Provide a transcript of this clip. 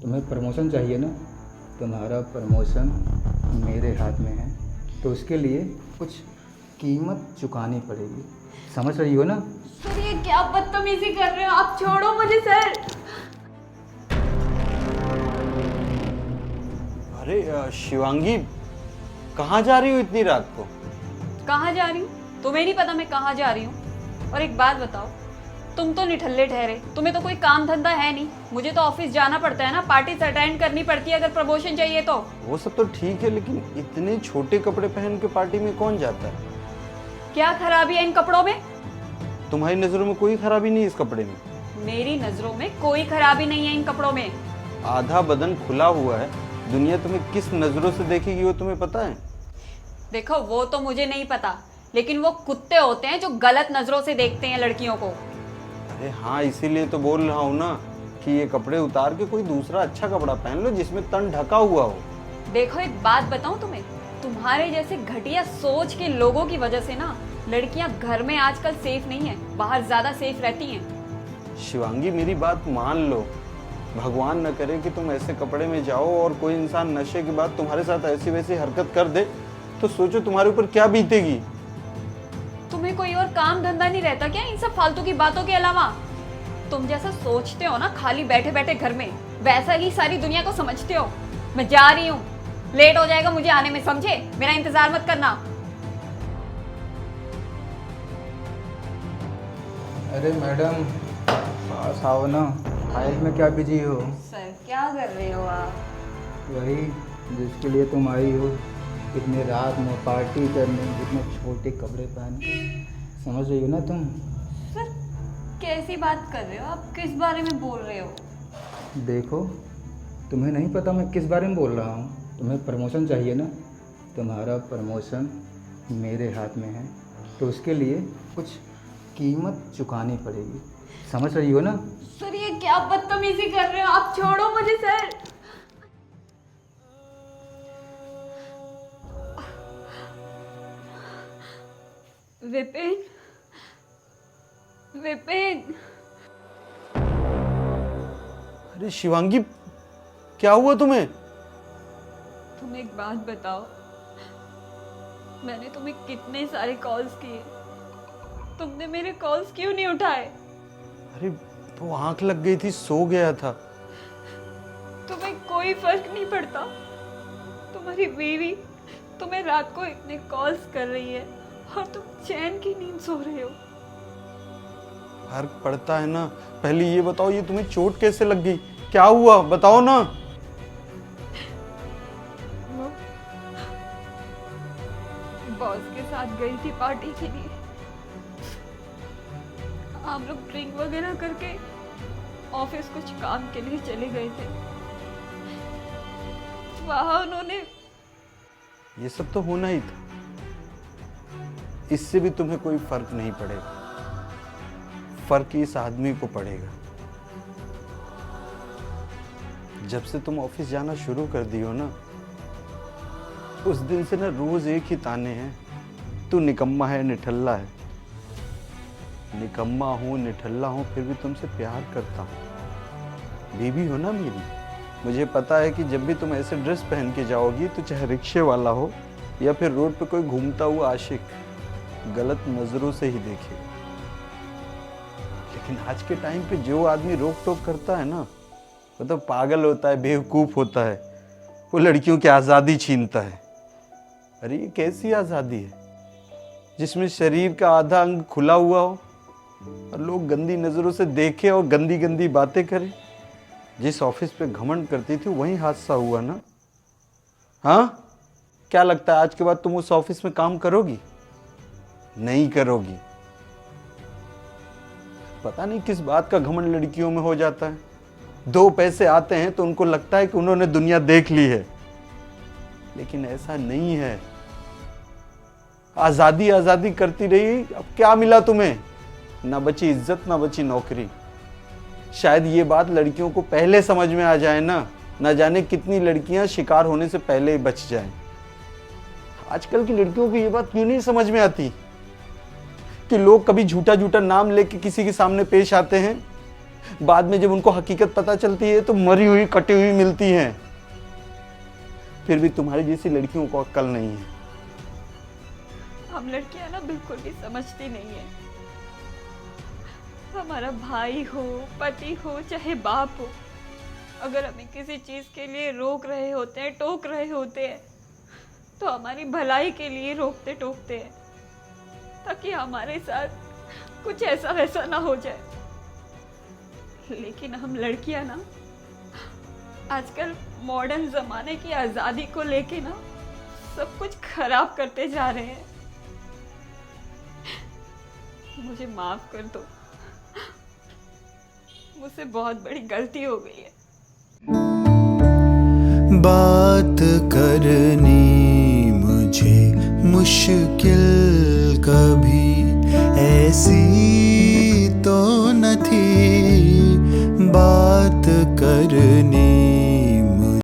तुम्हें प्रमोशन चाहिए ना। तुम्हारा प्रमोशन मेरे हाथ में है, तो उसके लिए कुछ कीमत चुकानी पड़ेगी। समझ रही हो ना? सर ये क्या बदतमीजी कर रहे हो आप, छोड़ो मुझे सर। अरे शिवांगी, कहाँ जा रही हो इतनी रात को? कहाँ जा रही हूँ? तुम्हें नहीं पता मैं कहाँ जा रही हूँ? और एक बात बताओ, तुम तो निठल्ले ठहरे, तुम्हें तो कोई काम धंधा है नहीं। मुझे तो ऑफिस जाना पड़ता है ना, पार्टी अटेंड करनी पड़ती है अगर प्रमोशन चाहिए तो। वो सब तो ठीक है, लेकिन इतने छोटे कपड़े पहन के पार्टी में कौन जाता है? क्या खराबी है इन कपड़ों में? तुम्हारी नजरों में कोई खराबी नहीं है इस कपड़े में? मेरी नजरों में कोई खराबी नहीं है इन कपड़ों में। आधा बदन खुला हुआ है, दुनिया तुम्हें किस नजरों से देखेगी वो तुम्हें पता है? देखो वो तो मुझे नहीं पता, लेकिन वो कुत्ते होते हैं जो गलत नजरों से देखते हैं लड़कियों को। अरे हाँ, इसीलिए तो बोल रहा हूँ ना कि ये कपड़े उतार के कोई दूसरा अच्छा कपड़ा पहन लो जिसमें तन ढका हुआ हो। देखो एक बात बताऊं तुम्हें, तुम्हारे जैसे घटिया सोच के लोगों की वजह से ना लड़कियां घर में आजकल सेफ नहीं है, बाहर ज्यादा सेफ रहती हैं। शिवांगी मेरी बात मान लो, भगवान न करे कि तुम ऐसे कपड़े में जाओ और कोई इंसान नशे के बाद तुम्हारे साथ ऐसी वैसी हरकत कर दे, तो सोचो तुम्हारे ऊपर क्या बीतेगी। तुम्हें कोई और काम धंधा नहीं रहता क्या इन सब फालतू की बातों के अलावा? तुम जैसा सोचते हो ना खाली बैठे बैठे घर में, वैसा ही सारी दुनिया को समझते हो। मैं जा रही हूँ, लेट हो जाएगा मुझे आने में, समझे? मेरा इंतजार मत करना। अरे मैडम, पास आओ ना। फाइल में क्या बिजी हो? सर क्या कर रहे हो आप? वही जिसके लिए तुम आई हो, इतने रात में पार्टी करने, इतने छोटे कपड़े पहन के। समझ रही हो ना तुम? सर कैसी बात कर रहे हो आप, किस बारे में बोल रहे हो? देखो, तुम्हें नहीं पता मैं किस बारे में बोल रहा हूँ। तुम्हें प्रमोशन चाहिए ना। तुम्हारा प्रमोशन मेरे हाथ में है, तो उसके लिए कुछ कीमत चुकानी पड़ेगी। समझ रही हो ना? सर ये क्या बदतमीजी कर रहे हो आप, छोड़ो मुझे सर। विपिन, विपिन। अरे शिवांगी, क्या हुआ तुम्हें? तुम एक बात बताओ, मैंने तुम्हें कितने सारे कॉल्स किए, तुमने मेरे कॉल्स क्यों नहीं उठाए? अरे वो आंख लग गई थी, सो गया था। तुम्हें कोई फर्क नहीं पड़ता? तुम्हारी बीवी तुम्हें रात को इतने कॉल्स कर रही है और तुम चैन की नींद सो रहे हो। फर्क पड़ता है ना। पहले ये बताओ, ये तुम्हें चोट कैसे लग गई? क्या हुआ बताओ ना। बॉस के साथ गई थी पार्टी के लिए, हम लोग ड्रिंक वगैरह करके ऑफिस कुछ काम के लिए चले गए थे। वहां उन्होंने ये सब तो होना ही था, इससे भी तुम्हें कोई फर्क नहीं पड़ेगा। फर्क इस आदमी को पड़ेगा। जब से तुम ऑफिस जाना शुरू कर दी हो ना, उस दिन से ना रोज एक ही ताने हैं, तू निकम्मा है, निठल्ला है। निकम्मा हूँ, निठल्ला हूँ, फिर भी तुमसे प्यार करता हूँ। बीवी हो ना मेरी। मुझे पता है कि जब भी तुम ऐसे ड्रेस पहन के जाओगी, तो चाहे रिक्शे वाला हो या फिर रोड पे कोई घूमता हुआ आशिक, गलत नजरों से ही देखेगा। लेकिन आज के टाइम पे जो आदमी रोक टोक करता है ना, वो तो पागल होता है, बेवकूफ होता है। वो लड़कियों की आज़ादी छीनता है। अरे ये कैसी आज़ादी है जिसमें शरीर का आधा अंग खुला हुआ हो और लोग गंदी नज़रों से देखें और गंदी गंदी बातें करें? जिस ऑफिस पे घमंड करती थी वहीं हादसा हुआ ना। हाँ, क्या लगता है आज के बाद तुम उस ऑफिस में काम करोगी? नहीं करोगी। पता नहीं किस बात का घमंड लड़कियों में हो जाता है। दो पैसे आते हैं तो उनको लगता है कि उन्होंने दुनिया देख ली है, लेकिन ऐसा नहीं है। आजादी आजादी करती रही, अब क्या मिला तुम्हें? ना बची इज्जत, ना बची नौकरी। शायद ये बात लड़कियों को पहले समझ में आ जाए ना जाने कितनी लड़कियां शिकार होने से पहले ही बच जाएं। आजकल की लड़कियों को ये बात क्यों नहीं समझ में आती कि लोग कभी झूठा झूठा नाम लेके किसी के सामने पेश आते हैं बाद में जब उनको हकीकत पता चलती है तो मरी हुई कटी हुई मिलती हैं। फिर भी तुम्हारी जैसी लड़कियों को अक्ल नहीं है। हम लड़कियां ना बिल्कुल भी समझती नहीं है। हमारा भाई हो, पति हो, चाहे बाप हो, अगर हमें किसी चीज के लिए रोक रहे होते हैं, टोक रहे होते हैं, तो हमारी भलाई के लिए रोकते टोकते हैं, ताकि हमारे साथ कुछ ऐसा वैसा ना हो जाए। लेकिन हम लड़कियां ना आजकल मॉडर्न जमाने की आजादी को लेके ना सब कुछ खराब करते जा रहे हैं। मुझे माफ कर दो, मुझसे बहुत बड़ी गलती हो गई है। बात करनी मुझे मुश्किल कभी ऐसी तो न थी, बात करनी